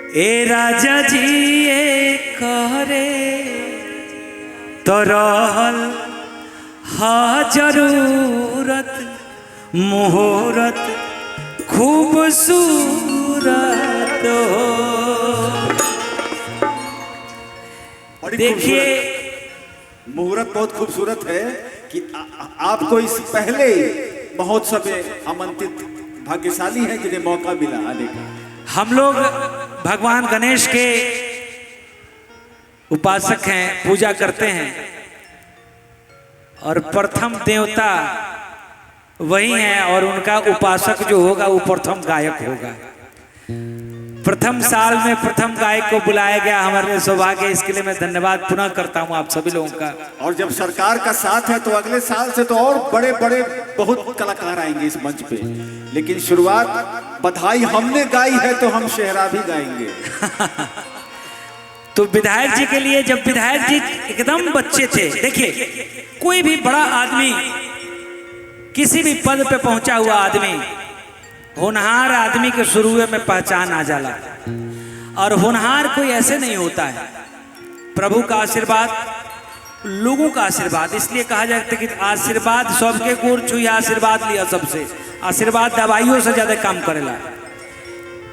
ए राजा जी ए करे तो रहल हा जरूरत मुहूर्त खूबसूरत हो। देखिए मुहूर्त बहुत खूबसूरत है कि आपको इस पहले महोत्सव में आमंत्रित भाग्यशाली है जिन्हें मौका मिला आने का। हम लोग भगवान गणेश के उपासक हैं, पूजा करते हैं और प्रथम देवता वही हैं और उनका उपासक जो होगा वो प्रथम गायक होगा। प्रथम साल में प्रथम गायक को बुलाया गया, हमारे लिए सौभाग्य। इसके लिए मैं धन्यवाद पुनः करता हूं आप सभी लोगों का। और जब सरकार का साथ है तो अगले साल से तो और बड़े बड़े बहुत कलाकार आएंगे इस मंच पे। लेकिन शुरुआत बधाई हमने गाई है तो हम शेहरा भी गाएंगे। तो विधायक जी के लिए, जब विधायक जी एकदम बच्चे थे, देखिए कोई भी बड़ा आदमी, किसी भी पद पे पहुंचा हुआ आदमी, होनहार आदमी के शुरू में पहचान आ जाला। और होनहार कोई ऐसे नहीं होता है। प्रभु का आशीर्वाद, लोगों का आशीर्वाद, इसलिए कहा जाता है कि आशीर्वाद सबके गोर छुई, आशीर्वाद लिया सबसे। आशीर्वाद दवाइयों से ज्यादा काम करेला।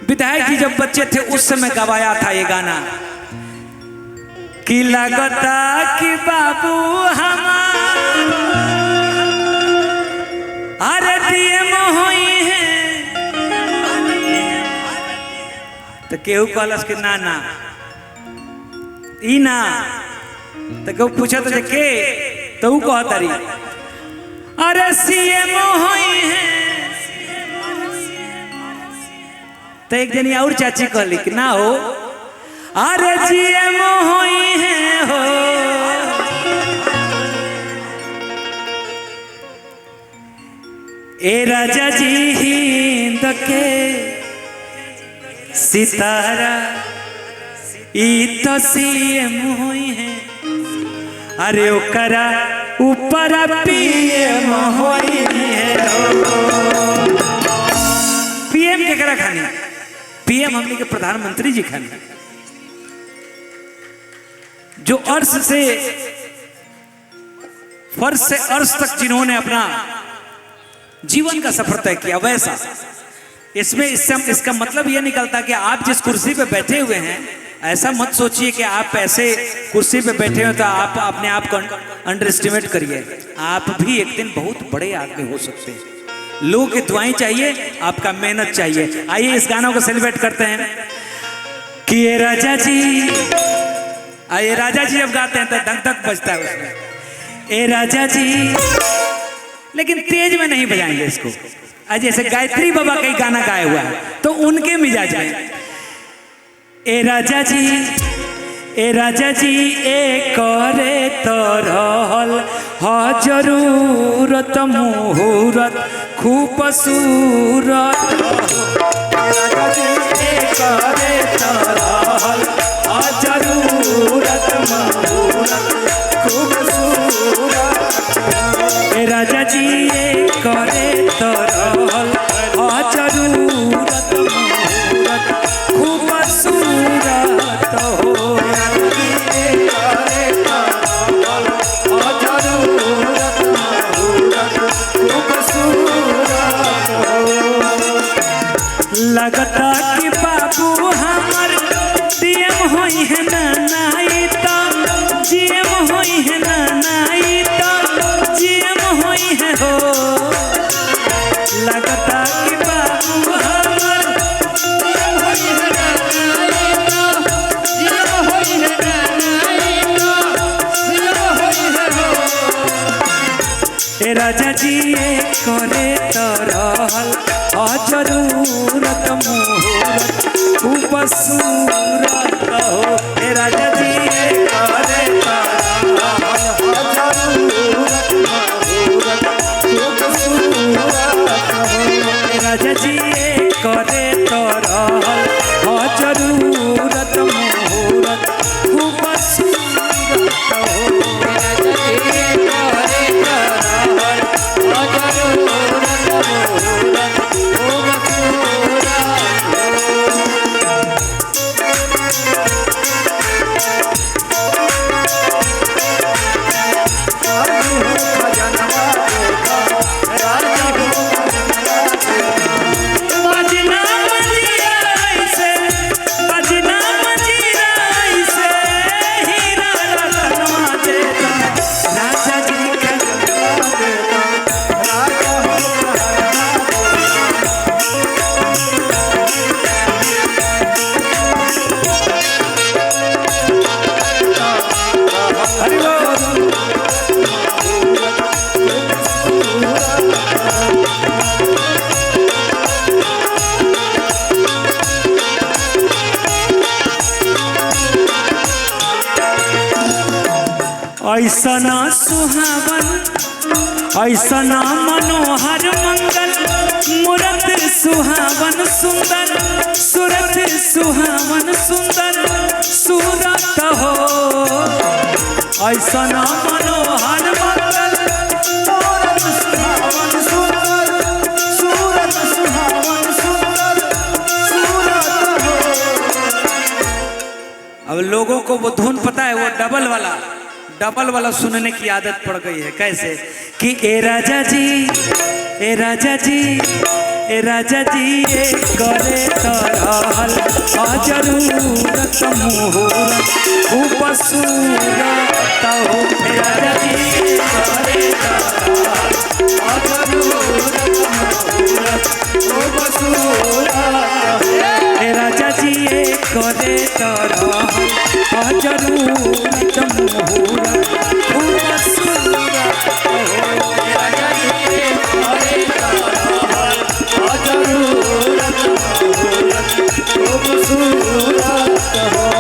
विधायक जी जब बच्चे थे उस समय गवाया था ये गाना कि लगता कि बाबू हमारा अरे दिए मोही है। तो केहू कहलस कि ना ना ई ना, तो केहू पूछा तो के, तो ऊ कहतरी अरे सीएम होई है। तो एक जनी और चाची कहली कि ना हो, अरे जीएम होई है हो। ए राजा जी हिंद के सितारा ई तो सीएम होई है। अरे ओकरा ऊपर पीएम होई है। पीएम के करा खानी, पीएम हमने के प्रधानमंत्री जी खानी, जो अर्श से फर्श से अर्श तक जिन्होंने अपना जीवन का सफर तय किया। वैसा इसमें इसका मतलब यह निकलता कि आप जिस कुर्सी पे बैठे हुए हैं, ऐसा मत सोचिए कि आप ऐसे कुर्सी पे बैठे हो तो आप अपने आप को अंडर एस्टिमेट करिए। आप भी एक दिन बहुत बड़े आदमी हो सकते हैं। लोगों की दुआएं चाहिए, आपका मेहनत चाहिए। आइए इस गानों को सेलिब्रेट करते हैं कि ये राजा जी, आइए राजा जी जब गाते हैं तो धक धक बजता है उसमें। ए राजा जी, लेकिन तेज में नहीं बजाएंगे इसको। आज जैसे गायत्री बाबा का गाना गाया हुआ है तो उनके मिजाज में ए राजा जी, ए राजा जी ए करे तो रहल हा जरूरत मुहूर्त खूबसूरत। राजा जी ए करे तो रहल हा जरूरत मुहूर्त खूबसूरत। ए राजा जी ए करे तो रहल हा जरूरत मुहूर्त खूबसूरत हो। लगता कि बाबू हमर डीएम होई है ना नाई तो जीएम होई है ना नाई तो जीएम होई है हो। लगता कि बाबू हमर डीएम होई है ना नाई तो जीएम होई है ना नाई तो जीएम होई है हो। ए राजा जी ए करे तो रहल हा जरूरत मुहूर्त खूबसूरत हो। ए राजा जी ए करे तो रहल हा जरूरत मुहूर्त खूबसूरत हो। ए राजा जी ए करे तो रहल हा जरूरत मुहूर्त खूबसूरत हो। ए राजा जी ए करे तो रहल हा जरूरत मुहूर्त खूबसूरत हो। ऐसा ना सुहावन ऐसा ना मनोहर मंगल मूरत सुहावन सुंदर सूरत सुहावन सुंदर सूरत हो ऐसा ना मनोहर मंगल मूरत सुहावन सुंदर सूरत सुहावन सुंदर सूरत हो। अब लोगों को वो धुन पता है, वो डबल वाला सुनने की आदत पड़ गई है। कैसे कि ए राजा जी ए राजा जी ए राजा जी ए करे तरहल जरूरत मुहूर्त खूब सूरत हो। ए राजा जी ए करे तरहल जरूरत मुहूर्त खूब सूरत हो। ए राजा जी ए करे तरहल जरूरत मुहूर्त खूब सूरत हो। ए राजा जी ए करे तरहल जरूरत मुहूर्त खूब सूरत हो।